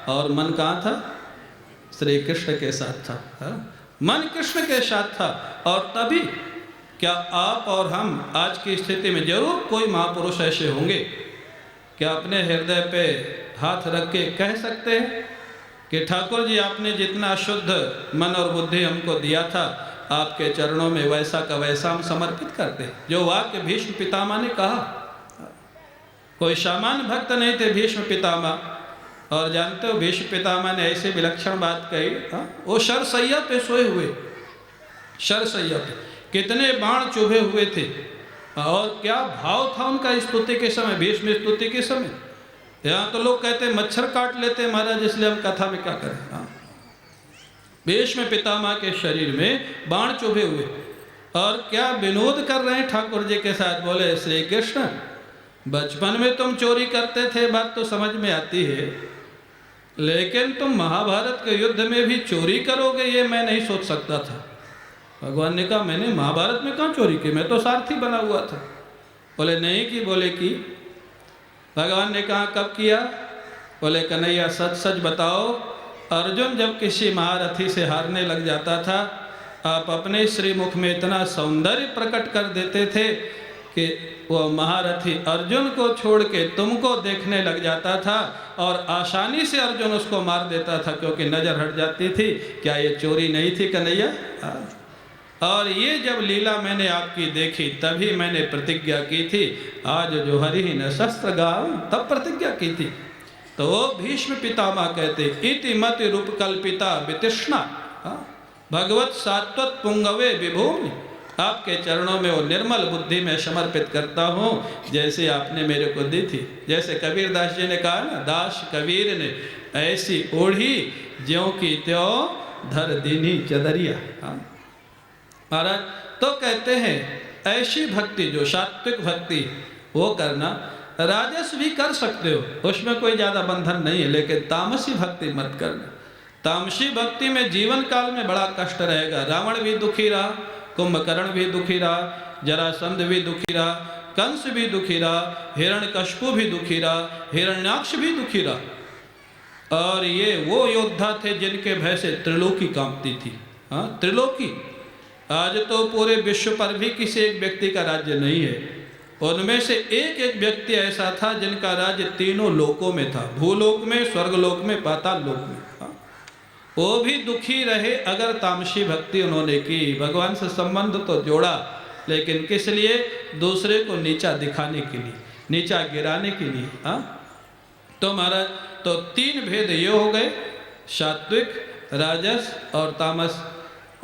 और मन कहाँ था? श्री कृष्ण के साथ था। हा? मन कृष्ण के साथ था। और तभी क्या आप और हम आज की स्थिति में जरूर कोई महापुरुष ऐसे होंगे क्या अपने हृदय पे हाथ रख के कह सकते हैं कि ठाकुर जी आपने जितना शुद्ध मन और बुद्धि हमको दिया था, आपके चरणों में वैसा का वैसा हम समर्पित करते हैं। जो वाक्य भीष्म पितामह ने कहा, कोई सामान्य भक्त नहीं थे भीष्म पितामह। और जानते हो भीष्म पितामह ने ऐसे विलक्षण बात कही, वो शरसैया पे सोए हुए, शरसैया पे कितने बाण चुभे हुए थे, और क्या भाव था उनका स्तुति के समय, भीष्म स्तुति के समय। यहाँ तो लोग कहते हैं मच्छर काट लेते हैं महाराज, इसलिए हम कथा में क्या करें। भीष्म पितामह के शरीर में बाण चुभे हुए, और क्या विनोद कर रहे हैं ठाकुर जी के साथ। बोले श्री कृष्ण बचपन में तुम चोरी करते थे, बात तो समझ में आती है, लेकिन तुम महाभारत के युद्ध में भी चोरी करोगे ये मैं नहीं सोच सकता था। भगवान ने कहा मैंने महाभारत में कहाँ चोरी की, मैं तो सारथी बना हुआ था। बोले नहीं की। बोले की। भगवान ने कहा कब किया? बोले कन्हैया सच सच बताओ। अर्जुन जब किसी महारथी से हारने लग जाता था, आप अपने श्रीमुख में इतना सौंदर्य प्रकट कर देते थे कि वो महारथी अर्जुन को छोड़ के तुमको देखने लग जाता था, और आसानी से अर्जुन उसको मार देता था क्योंकि नज़र हट जाती थी। क्या ये चोरी नहीं थी कन्हैया? और ये जब लीला मैंने आपकी देखी तभी मैंने प्रतिज्ञा की थी, आज जो हरि न शस्त्र गाओ, तब प्रतिज्ञा की थी। तो वो भीष्म पितामह कहते इति मति रूप कल्पिता वितृष्णा भगवत सात्वत पुंगवे विभूमि। आपके चरणों में वो निर्मल बुद्धि में समर्पित करता हूँ जैसे आपने मेरे को दी थी। जैसे कबीर दास जी ने कहा ना, दास कबीर ने ऐसी ओढ़ी ज्यों की त्यों धर दीनी चदरिया। महाराज तो कहते हैं ऐसी भक्ति जो सात्विक भक्ति वो करना, राजस भी कर सकते हो, उसमें कोई ज़्यादा बंधन नहीं है, लेकिन तामसी भक्ति मत करना। तामसी भक्ति में जीवन काल में बड़ा कष्ट रहेगा। रावण भी दुखी रहा, कुंभकर्ण भी दुखी रहा, जरासंध भी दुखी रहा, कंस भी दुखी रहा, हिरण्यकश्यप भी दुखी रहा, हिरण्याक्ष भी दुखी रहा। और ये वो योद्धा थे जिनके भय से त्रिलोकी कांपती थी। हाँ, त्रिलोकी। आज तो पूरे विश्व पर भी किसी एक व्यक्ति का राज्य नहीं है, उनमें से एक एक व्यक्ति ऐसा था जिनका राज्य तीनों लोकों में था, भूलोक में, स्वर्गलोक में, पाताल लोक में। वो भी दुखी रहे अगर तामसी भक्ति उन्होंने की। भगवान से संबंध तो जोड़ा, लेकिन किस लिए? दूसरे को नीचा दिखाने के लिए, नीचा गिराने के लिए। तो महाराज तो तीन भेद ये हो गए, सात्विक, राजस और तामस।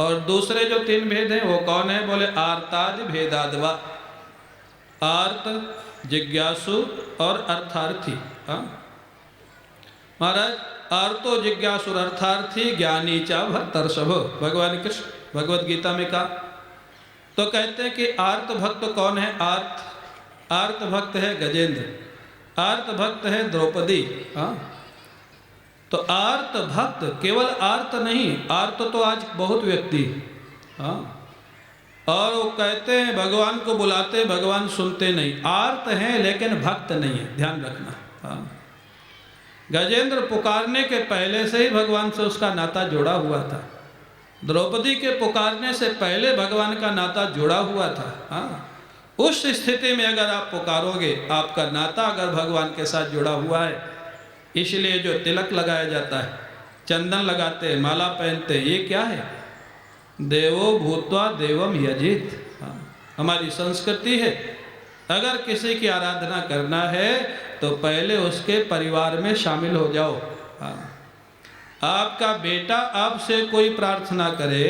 और दूसरे जो तीन भेद हैं वो कौन है? बोले आर्तादि भेदादवा, आर्त, जिज्ञासु और अर्थार्थी। महाराज आर्तो जिज्ञासु अर्थार्थी ज्ञानी चा भक्तर्षभ, भगवान कृष्ण भगवद गीता में कहा। तो कहते हैं कि आर्त भक्त कौन है? आर्त भक्त है गजेंद्र, आर्त भक्त है द्रौपदी। तो आर्त भक्त केवल आर्त नहीं, आर्त तो आज बहुत व्यक्ति। और वो कहते हैं भगवान को बुलाते, भगवान सुनते नहीं, आर्त हैं लेकिन भक्त नहीं है, ध्यान रखना। गजेंद्र पुकारने के पहले से ही भगवान से उसका नाता जुड़ा हुआ था, द्रौपदी के पुकारने से पहले भगवान का नाता जुड़ा हुआ था। उस स्थिति में अगर आप पुकारोगे, आपका नाता अगर भगवान के साथ जुड़ा हुआ है, इसलिए जो तिलक लगाया जाता है, चंदन लगाते हैं, माला पहनते हैं, ये क्या है? देवो भूत्वा देवम यजेत, हमारी संस्कृति है। अगर किसी की आराधना करना है तो पहले उसके परिवार में शामिल हो जाओ। आपका बेटा आपसे कोई प्रार्थना करे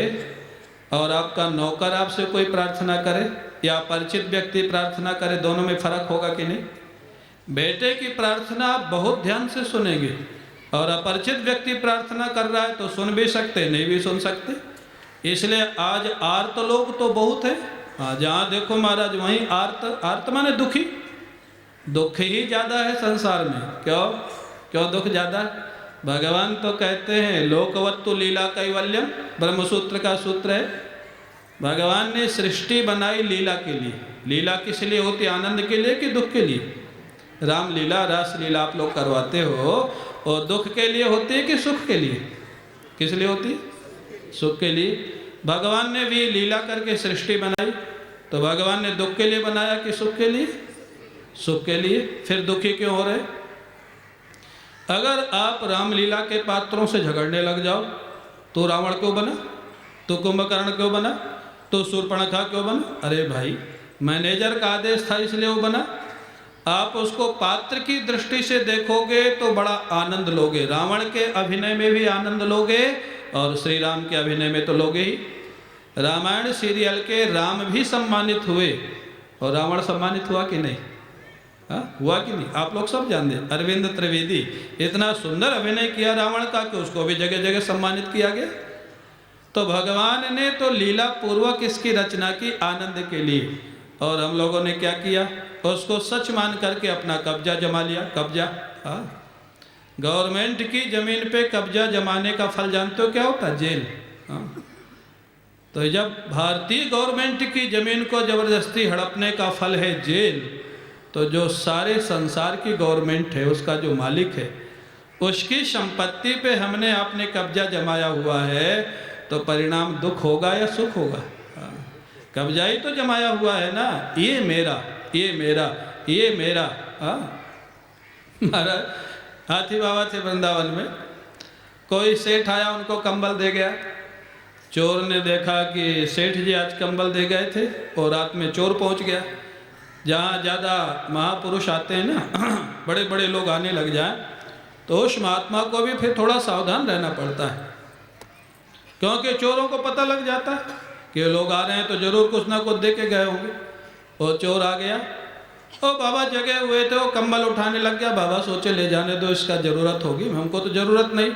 और आपका नौकर आपसे कोई प्रार्थना करे, या परिचित व्यक्ति प्रार्थना करे, दोनों में फर्क होगा कि नहीं? बेटे की प्रार्थना आप बहुत ध्यान से सुनेंगे, और अपरिचित व्यक्ति प्रार्थना कर रहा है तो सुन भी सकते, नहीं भी सुन सकते। इसलिए आज आर्त लोग तो बहुत है। जहाँ देखो महाराज वहीं आर्त माने दुखी, दुख ही ज़्यादा है संसार में। क्यों दुख ज़्यादा? भगवान तो कहते हैं लोकवत्तु लीला कैवल्यम, ब्रह्मसूत्र का सूत्र है। भगवान ने सृष्टि बनाई लीला के लिए। लीला किस लिए होती? आनंद के लिए कि दुख के लिए? राम लीला, रास लीला आप लोग करवाते हो, वो दुख के लिए होती है कि सुख के लिए? किस लिए होती है? सुख के लिए। भगवान ने भी लीला करके सृष्टि बनाई, तो भगवान ने दुख के लिए बनाया कि सुख के लिए? सुख के लिए। फिर दुखी क्यों हो रहे? अगर आप रामलीला के पात्रों से झगड़ने लग जाओ, तो रावण क्यों बना? तो कुंभकर्ण क्यों बना? तो शूर्पणखा क्यों बना? अरे भाई, मैनेजर का आदेश था इसलिए वो बना। आप उसको पात्र की दृष्टि से देखोगे तो बड़ा आनंद लोगे। रावण के अभिनय में भी आनंद लोगे और श्री राम के अभिनय में तो लोगे ही। रामायण सीरियल के राम भी सम्मानित हुए और रावण सम्मानित हुआ कि नहीं? हुआ कि नहीं? आप लोग सब जानते हैं, अरविंद त्रिवेदी इतना सुंदर अभिनय किया रावण का कि उसको भी जगह जगह सम्मानित किया गया। तो भगवान ने तो लीला पूर्वक इसकी रचना की आनंद के लिए, और हम लोगों ने क्या किया? उसको सच मान करके अपना कब्जा जमा लिया। कब्जा, गवर्नमेंट की जमीन पे कब्जा जमाने का फल जानते हो क्या होता है? जेल। तो जब भारतीय गवर्नमेंट की जमीन को जबरदस्ती हड़पने का फल है जेल, तो जो सारे संसार की गवर्नमेंट है, उसका जो मालिक है, उसकी संपत्ति पे हमने आपने कब्जा जमाया हुआ है, तो परिणाम दुख होगा या सुख होगा? कब्जा ही तो जमाया हुआ है ना। ये मेरा, ये मेरा, ये मेरा। महाराज हाथी बाबा थे वृंदावन में, कोई सेठ आया, उनको कंबल दे गया। चोर ने देखा कि सेठ जी आज कंबल दे गए थे और रात में चोर पहुंच गया। जहाँ ज़्यादा महापुरुष आते हैं ना, बड़े बड़े लोग आने लग जाए, तो उस महात्मा को भी फिर थोड़ा सावधान रहना पड़ता है, क्योंकि चोरों को पता लग जाता है कि लोग आ रहे हैं तो जरूर कुछ ना कुछ दे के गए होंगे। वो चोर आ गया, ओ बाबा जगे हुए थे, वो कंबल उठाने लग गया। बाबा सोचे ले जाने दो, इसका ज़रूरत होगी, हमको तो ज़रूरत नहीं।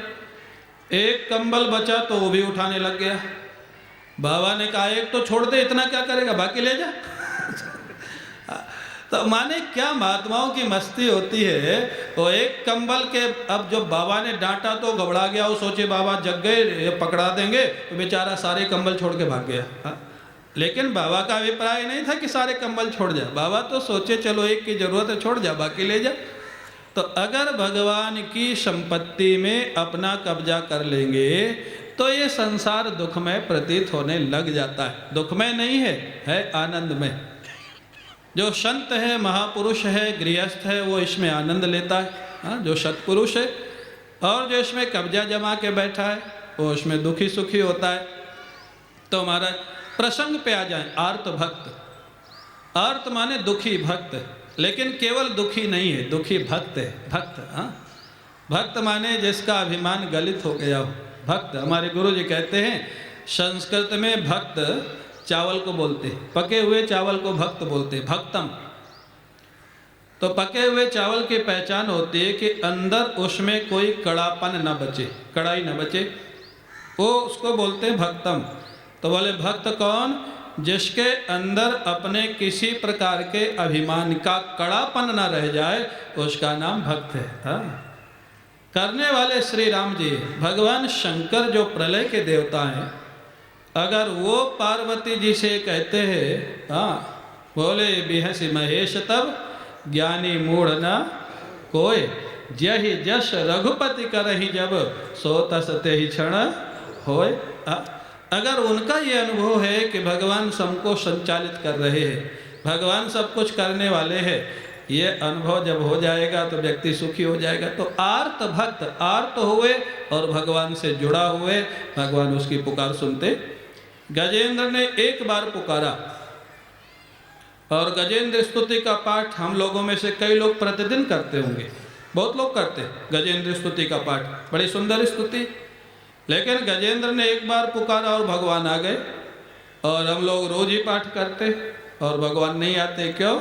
एक कंबल बचा तो वो भी उठाने लग गया। बाबा ने कहा एक तो छोड़ दे, इतना क्या करेगा, बाकी ले जा। तो माने क्या महात्माओं की मस्ती होती है। वो एक कंबल के, अब जब बाबा ने डांटा तो घबरा गया, वो सोचे बाबा जग गए, पकड़ा देंगे, तो बेचारा सारे कंबल छोड़ के भाग गया। लेकिन बाबा का अभिप्राय नहीं था कि सारे कंबल छोड़ जा। बाबा तो सोचे चलो एक की जरूरत है, छोड़ जा, बाकी ले जा। तो अगर भगवान की संपत्ति में अपना कब्जा कर लेंगे तो ये संसार दुखमय प्रतीत होने लग जाता है। दुखमय नहीं है, है आनंद में। जो संत है, महापुरुष है, गृहस्थ है, वो इसमें आनंद लेता है। जो सत्पुरुष है और जो इसमें कब्जा जमा के बैठा है, वो इसमें दुखी सुखी होता है। तो महाराज प्रसंग पे आ जाए। आर्त भक्त, आर्त माने दुखी, भक्त, लेकिन केवल दुखी नहीं है, दुखी भक्त है। भक्त, भक्त माने जिसका अभिमान गलित हो गया हो, भक्त। हमारे गुरु जी कहते हैं संस्कृत में भक्त चावल को बोलते, पके हुए चावल को भक्त बोलते, भक्तम। तो पके हुए चावल की पहचान होती है कि अंदर उसमें कोई कड़ापन न बचे, कड़ाई न बचे, वो उसको बोलते हैं भक्तम। तो बोले भक्त कौन? जिसके अंदर अपने किसी प्रकार के अभिमान का कड़ापन न रह जाए, उसका नाम भक्त है। करने वाले श्री राम जी, भगवान शंकर जो प्रलय के देवता हैं, अगर वो पार्वती जी से कहते हैं, बोले बिहसी महेश तब ज्ञानी मूढ़ न कोय, जहि जस रघुपति करहि जब सो तस तेहि क्षण होय। अगर उनका ये अनुभव है कि भगवान सबको संचालित कर रहे हैं, भगवान सब कुछ करने वाले हैं, ये अनुभव जब हो जाएगा तो व्यक्ति सुखी हो जाएगा। तो आर्त भक्त, आर्त हुए और भगवान से जुड़ा हुए, भगवान उसकी पुकार सुनते। गजेंद्र ने एक बार पुकारा, और गजेंद्र स्तुति का पाठ हम लोगों में से कई लोग प्रतिदिन करते होंगे, बहुत लोग करते गजेंद्र स्तुति का पाठ, बड़ी सुंदर स्तुति। लेकिन गजेंद्र ने एक बार पुकारा और भगवान आ गए, और हम लोग रोज ही पाठ करते और भगवान नहीं आते। क्यों?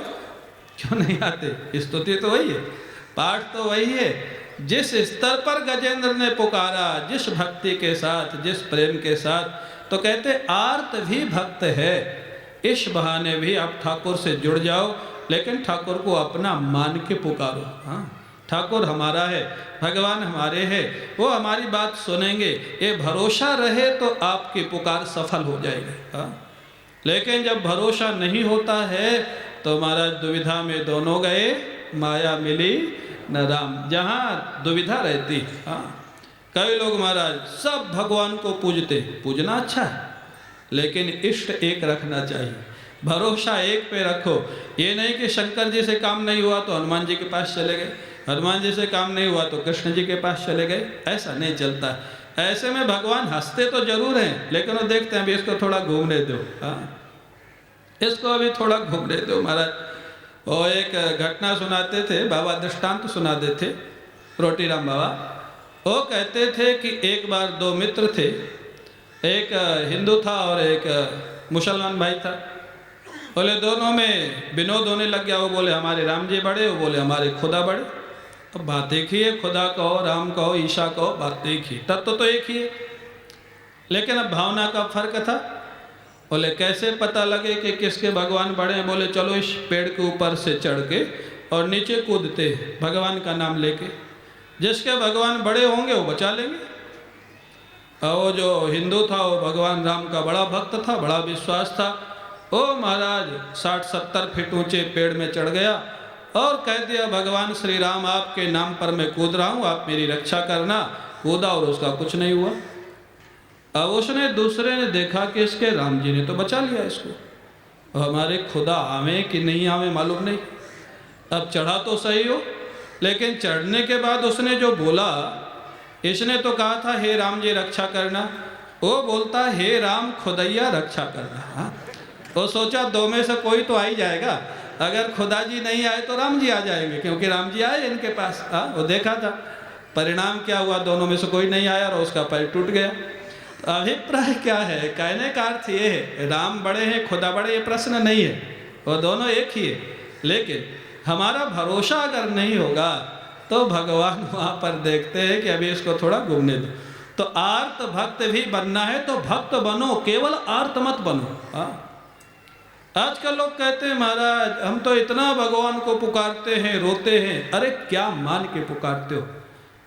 क्यों नहीं आते? स्तुति तो वही है, पाठ तो वही है। जिस स्तर पर गजेंद्र ने पुकारा, जिस भक्ति के साथ, जिस प्रेम के साथ, तो कहते आर्त भी भक्त है। इस बहाने भी आप ठाकुर से जुड़ जाओ, लेकिन ठाकुर को अपना मान के पुकारो। ठाकुर हमारा है, भगवान हमारे हैं, वो हमारी बात सुनेंगे, ये भरोसा रहे तो आपकी पुकार सफल हो जाएगी। लेकिन जब भरोसा नहीं होता है तो महाराज दुविधा में दोनों गए माया मिली न राम। जहाँ दुविधा रहती, हाँ, कई लोग महाराज सब भगवान को पूजते, पूजना अच्छा है, लेकिन इष्ट एक रखना चाहिए, भरोसा एक पे रखो। ये नहीं कि शंकर जी से काम नहीं हुआ तो हनुमान जी के पास चले गए, हनुमान जी से काम नहीं हुआ तो कृष्ण जी के पास चले गए, ऐसा नहीं चलता। ऐसे में भगवान हंसते तो जरूर हैं, लेकिन वो देखते हैं अभी इसको थोड़ा घूमने दो, हाँ, इसको अभी थोड़ा घूमने दो महाराज। वो एक घटना सुनाते थे बाबा, दृष्टांत सुनाते थे रोटीराम बाबा। वो कहते थे कि एक बार दो मित्र थे, एक हिंदू था और एक मुसलमान भाई था। बोले दोनों में विनोद होने लग गया। वो बोले हमारे राम जी बड़े, वो बोले हमारे खुदा बड़े। अब बात एक ही है, खुदा कहो, राम कहो, ईशा कहो, बात एक ही, तत्व तो एक ही है, लेकिन अब भावना का फर्क था। बोले कैसे पता लगे कि किसके भगवान बड़े हैं? बोले चलो इस पेड़ के ऊपर से चढ़ के और नीचे कूदते भगवान का नाम लेके, जिसके भगवान बड़े होंगे वो बचा लेंगे। और वो जो हिंदू था वो भगवान राम का बड़ा भक्त था, बड़ा विश्वास था। ओ महाराज 60-70 फीट ऊंचे पेड़ में चढ़ गया और कह दिया भगवान श्री राम आपके नाम पर मैं कूद रहा हूँ, आप मेरी रक्षा करना। कूदा और उसका कुछ नहीं हुआ। अब उसने दूसरे ने देखा कि इसके राम जी ने तो बचा लिया इसको, और हमारे खुदा आवे कि नहीं आवे मालूम नहीं। अब चढ़ा तो सही हो, लेकिन चढ़ने के बाद उसने जो बोला, इसने तो कहा था हे राम जी रक्षा करना, वो बोलता हे राम खुदैया रक्षा करना। हाँ, वो सोचा दो में से कोई तो आ ही जाएगा, अगर खुदा जी नहीं आए तो राम जी आ जाएंगे, क्योंकि राम जी आए इनके पास। हाँ, वो देखा था, परिणाम क्या हुआ, दोनों में से कोई नहीं आया और उसका पैर टूट गया। तो अभिप्राय क्या है, कहने का अर्थ ये है राम बड़े हैं खुदा बड़े, ये प्रश्न नहीं है, वो दोनों एक ही है। लेकिन हमारा भरोसा अगर नहीं होगा तो भगवान वहाँ पर देखते हैं कि अभी इसको थोड़ा घूमने दो। तो आर्त भक्त भी बनना है तो भक्त बनो, केवल आर्त मत बनो। हाँ, आजकल लोग कहते हैं महाराज हम तो इतना भगवान को पुकारते हैं, रोते हैं। अरे क्या मान के पुकारते हो?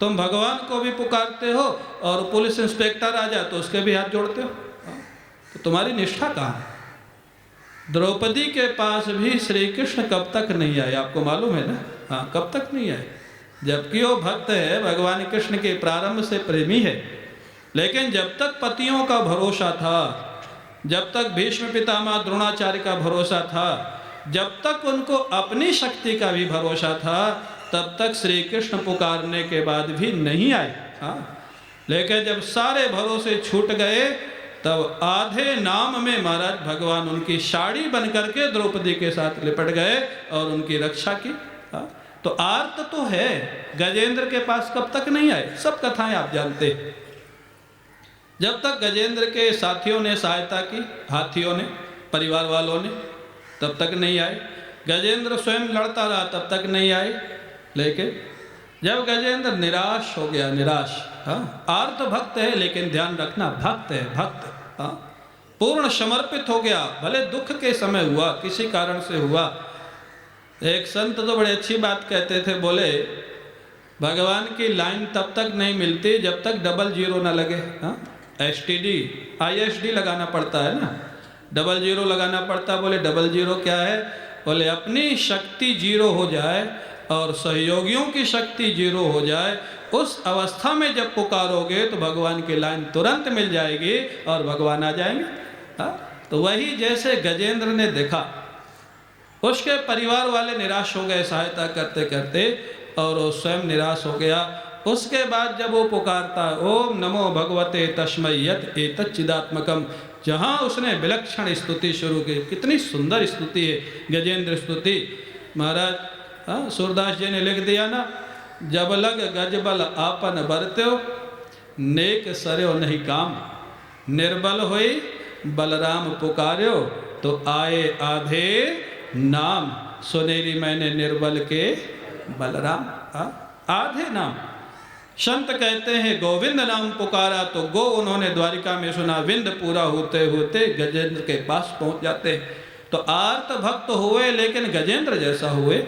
तुम भगवान को भी पुकारते हो और पुलिस इंस्पेक्टर आ जाए तो उसके भी हाथ जोड़ते हो। तो तुम्हारी निष्ठा कहाँ है? द्रौपदी के पास भी श्री कृष्ण कब तक नहीं आए, आपको मालूम है ना? हाँ, कब तक नहीं आए, जबकि वो भक्त है, भगवान कृष्ण के प्रारंभ से प्रेमी है। लेकिन जब तक पतियों का भरोसा था, जब तक भीष्म पितामह द्रोणाचार्य का भरोसा था, जब तक उनको अपनी शक्ति का भी भरोसा था, तब तक श्री कृष्ण पुकारने के बाद भी नहीं आए। हाँ, लेकिन जब सारे भरोसे छूट गए तब आधे नाम में महाराज भगवान उनकी साड़ी बन करके द्रौपदी के साथ लिपट गए और उनकी रक्षा की। हाँ, तो आर्त तो है, गजेंद्र के पास कब तक नहीं आए? सब कथाएं आप जानते हैं। जब तक गजेंद्र के साथियों ने सहायता की, हाथियों ने, परिवार वालों ने, तब तक नहीं आए। गजेंद्र स्वयं लड़ता रहा तब तक नहीं आए। लेकिन जब गजेंद्र निराश हो गया, निराश, हाँ, आर्त भक्त है लेकिन ध्यान रखना भक्त है, भक्त, हाँ, पूर्ण समर्पित हो गया, भले दुख के समय हुआ, किसी कारण से हुआ। एक संत तो बड़ी अच्छी बात कहते थे, बोले भगवान की लाइन तब तक नहीं मिलती जब तक 00 ना लगे। हाँ, STD ISD लगाना पड़ता है ना, 00 लगाना पड़ता। बोले 00 क्या है? बोले अपनी शक्ति 0 हो जाए और सहयोगियों की शक्ति 0 हो जाए, उस अवस्था में जब पुकारोगे तो भगवान की लाइन तुरंत मिल जाएगी और भगवान आ जाएंगे। हाँ, तो वही जैसे गजेंद्र ने देखा, उसके परिवार वाले निराश हो गए सहायता करते करते और वो स्वयं निराश हो गया। उसके बाद जब वो पुकारता ओम नमो भगवते तस्मै यत् एतच्चिदात्मकम, जहाँ उसने विलक्षण स्तुति शुरू की, कितनी सुंदर स्तुति है गजेंद्र स्तुति। महाराज हाँ, सूरदास जी ने लिख दिया ना, जब लग गजबल आपन बरत्यो, नेक सरयो नहीं काम, निर्बल होई बलराम पुकार्यो, तो आए आधे नाम, सुनेरी मैंने निर्बल के बलराम। आधे नाम। संत कहते हैं गोविंद नाम पुकारा तो गो उन्होंने द्वारिका में सुना, विंद पूरा होते होते गजेंद्र के पास पहुंच जाते। तो आर्त भक्त हुए लेकिन गजेंद्र जैसा हुए,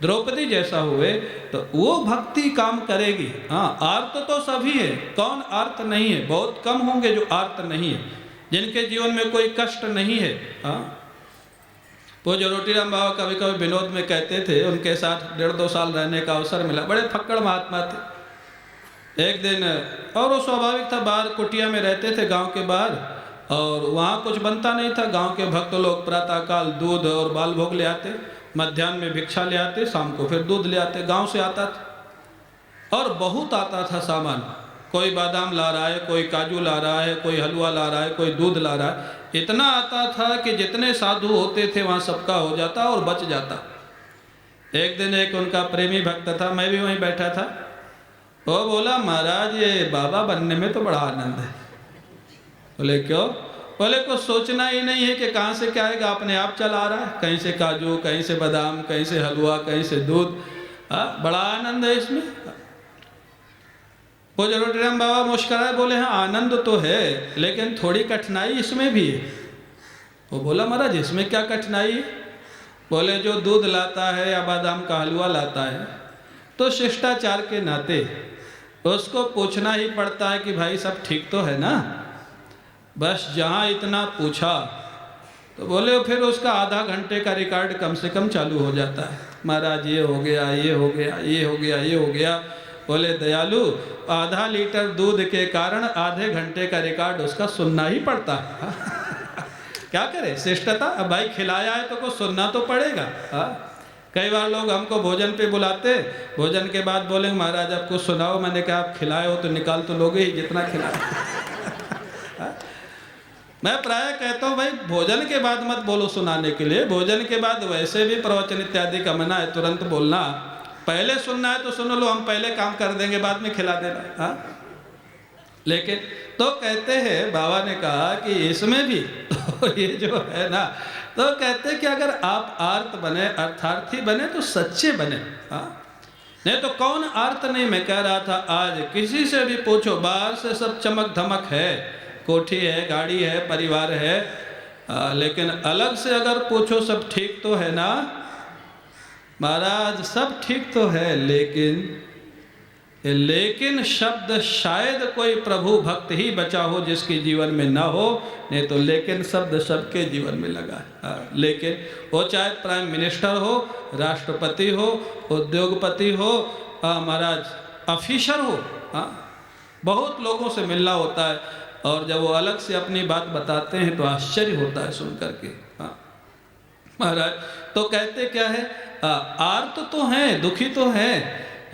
द्रौपदी जैसा हुए, तो वो भक्ति काम करेगी। हाँ, आर्त तो सभी है, कौन आर्त नहीं है? बहुत कम होंगे जो आर्त नहीं है, जिनके जीवन में कोई कष्ट नहीं है। हाँ, पूज्य रोटीराम बाबा कभी कभी विनोद में कहते थे, उनके साथ 1.5-2 साल रहने का अवसर मिला। बड़े फक्कड़ महात्मा थे। एक दिन, और वो स्वाभाविक था, बाहर कुटिया में रहते थे गांव के बाहर, और वहाँ कुछ बनता नहीं था। गांव के भक्त लोग प्रातःकाल दूध और बाल भोग ले आते, मध्याह्न में भिक्षा ले आते, शाम को फिर दूध ले आते। गाँव से आता था और बहुत आता था सामान। कोई बादाम ला रहा है, कोई काजू ला रहा है, कोई हलवा ला रहा है, कोई दूध ला रहा है। इतना आता था कि जितने साधु होते थे वहाँ सबका हो जाता और बच जाता। एक दिन एक उनका प्रेमी भक्त था, मैं भी वहीं बैठा था। वो बोला, महाराज ये बाबा बनने में तो बड़ा आनंद है। बोले क्यों? बोले कुछ सोचना ही नहीं है कि कहाँ से क्या आएगा, अपने आप चला रहा है। कहीं से काजू, कहीं से बादाम, कहीं से हलवा, कहीं से दूध। बड़ा आनंद है इसमें। पूज्य रोटीराम बाबा मुस्कुराए, बोले हाँ आनंद तो है, लेकिन थोड़ी कठिनाई इसमें भी है। वो बोला, महाराज इसमें क्या कठिनाई है? बोले जो दूध लाता है या बादाम का हलवा लाता है तो शिष्टाचार के नाते उसको पूछना ही पड़ता है कि भाई सब ठीक तो है ना। बस जहाँ इतना पूछा तो बोले फिर उसका आधा घंटे का रिकॉर्ड कम से कम चालू हो जाता है। महाराज ये हो गया, ये हो गया, ये हो गया, ये हो गया। बोले दयालु, आधा लीटर दूध के कारण आधे घंटे का रिकॉर्ड उसका सुनना ही पड़ता है। क्या करे, शिष्टता। अब भाई खिलाया है तो कुछ सुनना तो पड़ेगा। कई बार लोग हमको भोजन पे बुलाते, भोजन के बाद बोलेंगे महाराज आपको सुनाओ। मैंने कहा आप खिलाए हो तो निकाल तो लोगे ही जितना खिलाए। मैं प्राय कहता हूँ भाई भोजन के बाद मत बोलो सुनाने के लिए। भोजन के बाद वैसे भी प्रवचन इत्यादि का मना है तुरंत बोलना। पहले सुनना है तो सुन लो, हम पहले काम कर देंगे, बाद में खिला देना। लेकिन तो कहते हैं, बाबा ने कहा कि इसमें भी तो ये जो है ना, तो कहते कि अगर आप आर्त बने, अर्थार्थी बने तो सच्चे बने। नहीं तो कौन आर्त नहीं। मैं कह रहा था आज किसी से भी पूछो, बाहर से सब चमक धमक है, कोठी है, गाड़ी है, परिवार है, लेकिन अलग से अगर पूछो सब ठीक तो है ना। महाराज सब ठीक तो है, लेकिन शब्द शायद कोई प्रभु भक्त ही बचा हो जिसके जीवन में ना हो, नहीं तो लेकिन शब्द सबके जीवन में लगा है। लेकिन वो चाहे प्राइम मिनिस्टर हो, राष्ट्रपति हो, उद्योगपति हो, महाराज ऑफिसर हो, बहुत लोगों से मिलना होता है। और जब वो अलग से अपनी बात बताते हैं तो आश्चर्य होता है सुन करके। महाराज तो कहते क्या है, आर्त तो हैं, दुखी तो हैं,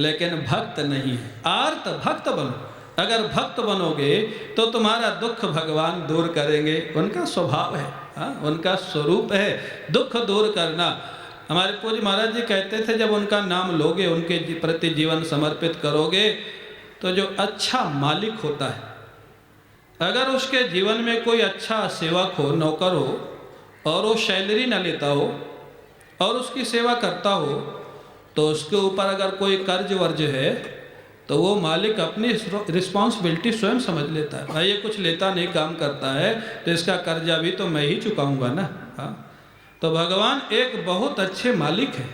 लेकिन भक्त नहीं है। आर्त भक्त बनो। अगर भक्त बनोगे तो तुम्हारा दुख भगवान दूर करेंगे। उनका स्वभाव है, उनका स्वरूप है दुख दूर करना। हमारे पूज्य महाराज जी कहते थे जब उनका नाम लोगे, उनके प्रति जीवन समर्पित करोगे, तो जो अच्छा मालिक होता है, अगर उसके जीवन में कोई अच्छा सेवक हो, नौकर हो, और वो सैलरी न लेता हो और उसकी सेवा करता हो, तो उसके ऊपर अगर कोई कर्ज वर्ज है तो वो मालिक अपनी रिस्पॉन्सिबिलिटी स्वयं समझ लेता है। भाई ये कुछ लेता नहीं, काम करता है, तो इसका कर्जा भी तो मैं ही चुकाऊंगा ना। तो भगवान एक बहुत अच्छे मालिक है,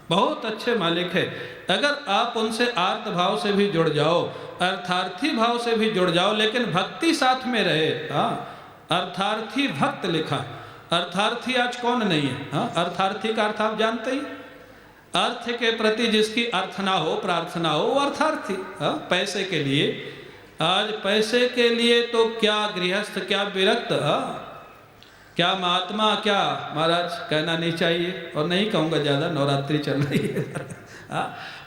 बहुत अच्छे मालिक है। अगर आप उनसे आर्त भाव से भी जुड़ जाओ, अर्थार्थी भाव से भी जुड़ जाओ, लेकिन भक्ति साथ में रहे। अर्थार्थी भक्त लिखा। अर्थार्थी आज कौन नहीं है? अर्थार्थी का अर्थ आप जानते ही, अर्थ के प्रति जिसकी अर्थना हो, प्रार्थना हो, वो अर्थार्थी। पैसे के लिए, आज पैसे के लिए तो क्या गृहस्थ, क्या विरक्त, क्या महात्मा, क्या महाराज कहना नहीं चाहिए, और नहीं कहूँगा ज़्यादा, नवरात्रि चल रही है।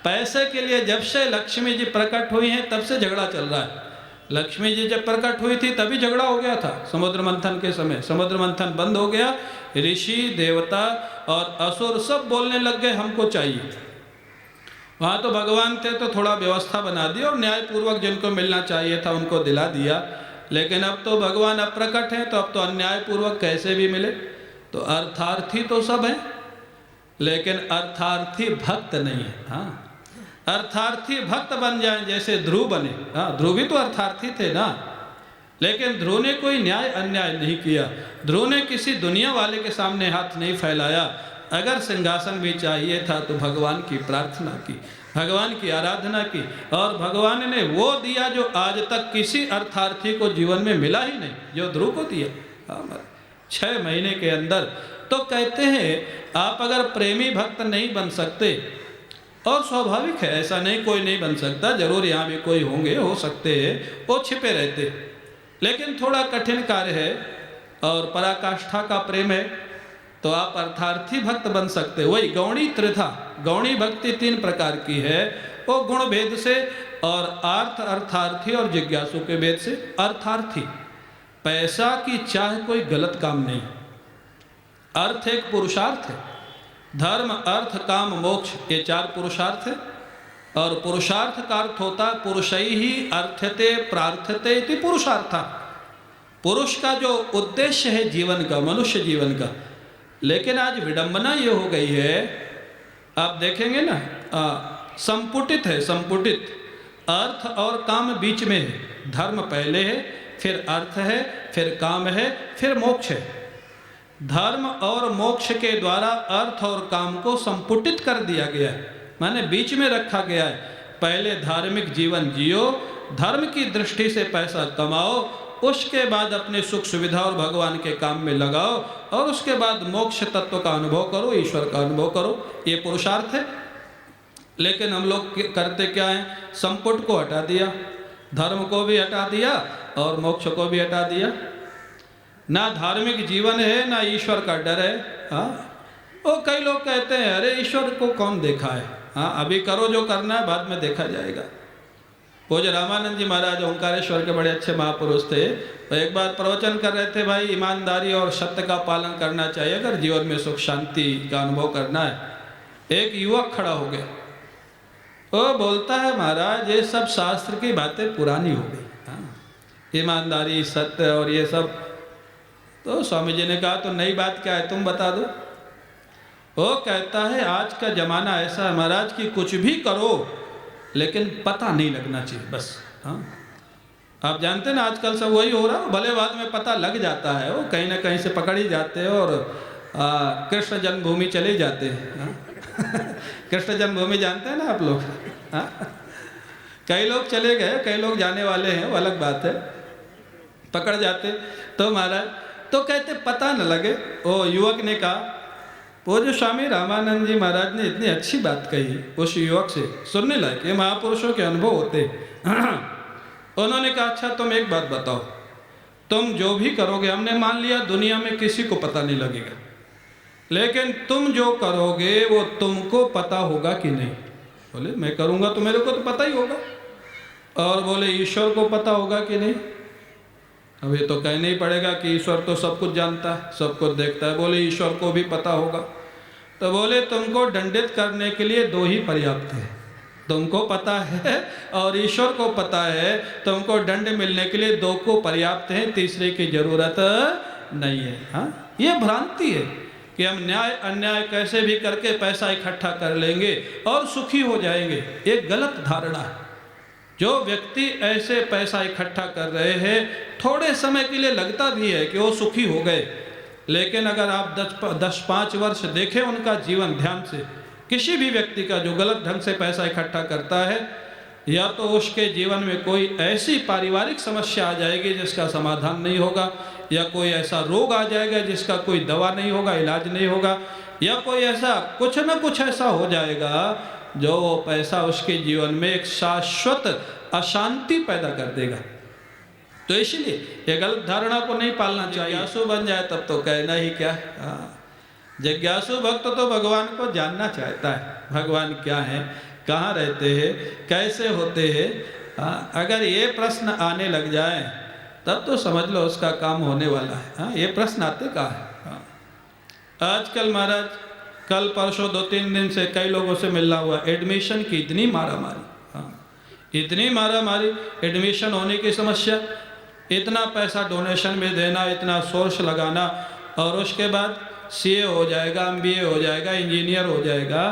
पैसे के लिए जब से लक्ष्मी जी प्रकट हुई हैं तब से झगड़ा चल रहा है। लक्ष्मी जी जब प्रकट हुई थी तभी झगड़ा हो गया था समुद्र मंथन के समय। समुद्र मंथन बंद हो गया, ऋषि देवता और असुर सब बोलने लग गए हमको चाहिए। वहाँ तो भगवान थे तो थोड़ा व्यवस्था बना दी और न्यायपूर्वक जिनको मिलना चाहिए था उनको दिला दिया। लेकिन अब तो भगवान अप्रकट हैं तो अब तो अन्यायपूर्वक कैसे भी मिले। तो अर्थार्थी तो सब हैं, लेकिन अर्थार्थी भक्त नहीं है। अर्थार्थी भक्त बन जाए, जैसे ध्रुव बने। ध्रुव भी तो अर्थार्थी थे ना, लेकिन ध्रुव ने कोई न्याय अन्याय नहीं किया। ध्रुव ने किसी दुनिया वाले के सामने हाथ नहीं फैलाया। अगर सिंहासन भी चाहिए था तो भगवान की प्रार्थना की, भगवान की आराधना की, और भगवान ने वो दिया जो आज तक किसी अर्थार्थी को जीवन में मिला ही नहीं, जो ध्रुव को दिया। 6 महीने के अंदर तो कहते हैं आप अगर प्रेमी भक्त नहीं बन सकते, और स्वाभाविक है, ऐसा नहीं कोई नहीं बन सकता, जरूर यहाँ भी कोई होंगे, हो सकते हैं वो छिपे रहते, लेकिन थोड़ा कठिन कार्य है और पराकाष्ठा का प्रेम है, तो आप अर्थार्थी भक्त बन सकते। वही गौणी त्रिधा, गौणी भक्ति 3 प्रकार की है, वो गुण भेद से और अर्थार्थी और जिज्ञासु के भेद से। अर्थार्थी, पैसा की चाह कोई गलत काम नहीं, अर्थ एक पुरुषार्थ है, धर्म अर्थ काम मोक्ष ये 4 पुरुषार्थ है, और पुरुषार्थ का अर्थ होता है पुरुषई ही अर्थते प्रार्थते इति पुरुषार्थ। पुरुष का जो उद्देश्य है जीवन का, मनुष्य जीवन का। लेकिन आज विडंबना ये हो गई है, आप देखेंगे ना, संपुटित है, संपुटित, अर्थ और काम बीच में है, धर्म पहले है, फिर अर्थ है, फिर काम है, फिर मोक्ष है। धर्म और मोक्ष के द्वारा अर्थ और काम को संपुटित कर दिया गया है, माने बीच में रखा गया है। पहले धार्मिक जीवन जियो, धर्म की दृष्टि से पैसा कमाओ, उसके बाद अपने सुख सुविधा और भगवान के काम में लगाओ, और उसके बाद मोक्ष तत्व का अनुभव करो, ईश्वर का अनुभव करो, ये पुरुषार्थ है। लेकिन हम लोग करते क्या हैं, संपुट को हटा दिया, धर्म को भी हटा दिया और मोक्ष को भी हटा दिया। ना धार्मिक जीवन है, ना ईश्वर का डर है। हाँ, वो कई लोग कहते हैं अरे ईश्वर को कौन देखा है, हाँ अभी करो जो करना है, बाद में देखा जाएगा। पूज्य रामानंद जी महाराज ओंकारेश्वर के बड़े अच्छे महापुरुष थे, तो एक बार प्रवचन कर रहे थे, भाई ईमानदारी और सत्य का पालन करना चाहिए अगर जीवन में सुख शांति का अनुभव करना है। एक युवक खड़ा हो गया, वो बोलता है महाराज ये सब शास्त्र की बातें पुरानी हो गई, हाँ ईमानदारी सत्य और ये सब। तो स्वामी जी ने कहा तो नई बात क्या है, तुम बता दो। वो कहता है आज का जमाना ऐसा है महाराज कि कुछ भी करो लेकिन पता नहीं लगना चाहिए बस। हाँ, आप जानते हैं ना आजकल सब वही हो रहा है, भले बाद में पता लग जाता है, वो कहीं ना कहीं से पकड़ ही जाते हैं और कृष्ण जन्मभूमि चले जाते हैं। हाँ? कृष्ण जन्मभूमि जानते हैं ना आप लोग। हाँ? कई लोग चले गए, कई लोग जाने वाले हैं, वो अलग बात है, पकड़ जाते। तो महाराज तो कहते पता न लगे। वो युवक ने कहा, वो जो स्वामी रामानंद जी महाराज ने इतनी अच्छी बात कही, उस युवक से सुनने लायक, ये महापुरुषों के अनुभव होते। उन्होंने कहा अच्छा तुम एक बात बताओ, तुम जो भी करोगे, हमने मान लिया दुनिया में किसी को पता नहीं लगेगा, लेकिन तुम जो करोगे वो तुमको पता होगा कि नहीं? बोले मैं करूँगा तो मेरे को तो पता ही होगा। और बोले ईश्वर को पता होगा कि नहीं? अब ये तो कहना ही पड़ेगा कि ईश्वर तो सब कुछ जानता है, सब कुछ देखता है। बोले ईश्वर को भी पता होगा। तो बोले तुमको दंडित करने के लिए 2 ही पर्याप्त है, तुमको पता है और ईश्वर को पता है, तुमको दंड मिलने के लिए 2 को पर्याप्त है, तीसरे की जरूरत नहीं है। हाँ, ये भ्रांति है कि हम न्याय अन्याय कैसे भी करके पैसा इकट्ठा कर लेंगे और सुखी हो जाएंगे, ये गलत धारणा है। जो व्यक्ति ऐसे पैसा इकट्ठा कर रहे हैं, थोड़े समय के लिए लगता भी है कि वो सुखी हो गए, लेकिन अगर आप 10-5 वर्ष देखें उनका जीवन ध्यान से, किसी भी व्यक्ति का जो गलत ढंग से पैसा इकट्ठा करता है, या तो उसके जीवन में कोई ऐसी पारिवारिक समस्या आ जाएगी जिसका समाधान नहीं होगा, या कोई ऐसा रोग आ जाएगा जिसका कोई दवा नहीं होगा, इलाज नहीं होगा, या कोई ऐसा कुछ न कुछ ऐसा हो जाएगा जो पैसा उसके जीवन में एक शाश्वत अशांति पैदा कर देगा। तो इसलिए ये गलत धारणा को नहीं पालना चाहिए। जिज्ञासु बन जाए तब तो कहना ही क्या है। हाँ, जिज्ञासु भक्त तो भगवान को जानना चाहता है, भगवान क्या है, कहाँ रहते हैं, कैसे होते हैं। हाँ, अगर ये प्रश्न आने लग जाए तब तो समझ लो उसका काम होने वाला है। हाँ, ये प्रश्न आते कहाँ है। हाँ, आजकल महाराज कल परसों 2-3 दिन से कई लोगों से मिलना हुआ, एडमिशन की इतनी मारामारी। हाँ, इतनी मारामारी, एडमिशन होने की समस्या, इतना पैसा डोनेशन में देना, इतना सोर्स लगाना, और उसके बाद सीए हो जाएगा, एमबीए हो जाएगा, इंजीनियर हो जाएगा,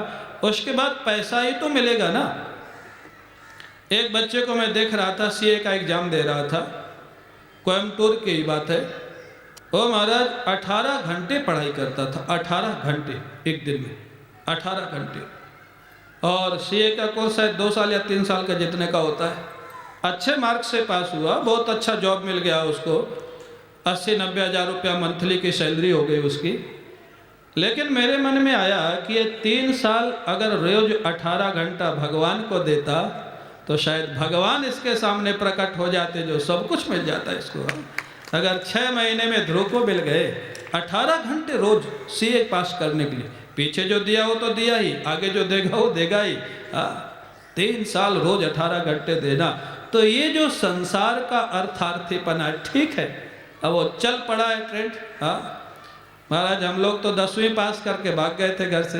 उसके बाद पैसा ही तो मिलेगा ना। एक बच्चे को मैं देख रहा था, सीए का एग्जाम दे रहा था, कोयम्बटूर की बात है। वो महाराज 18 घंटे पढ़ाई करता था, 18 घंटे एक दिन में, 18 घंटे। और सीए का कोर्स है 2 साल या 3 साल का जितने का होता है। अच्छे मार्क्स से पास हुआ, बहुत अच्छा जॉब मिल गया उसको, 80-90 हज़ार रुपया मंथली की सैलरी हो गई उसकी। लेकिन मेरे मन में आया कि ये 3 साल अगर रोज 18 घंटा भगवान को देता तो शायद भगवान इसके सामने प्रकट हो जाते, जो सब कुछ मिल जाता है इसको। अगर 6 महीने में ध्रुव को मिल गए 18 घंटे रोज सीए पास करने के लिए, पीछे जो दिया वो तो दिया ही, आगे जो देगा वो देगा ही। 3 साल रोज 18 घंटे देना, तो ये जो संसार का अर्थार्थीपना ठीक है। अब वो चल पड़ा है ट्रेंड। महाराज हम लोग तो 10वीं पास करके भाग गए थे घर से।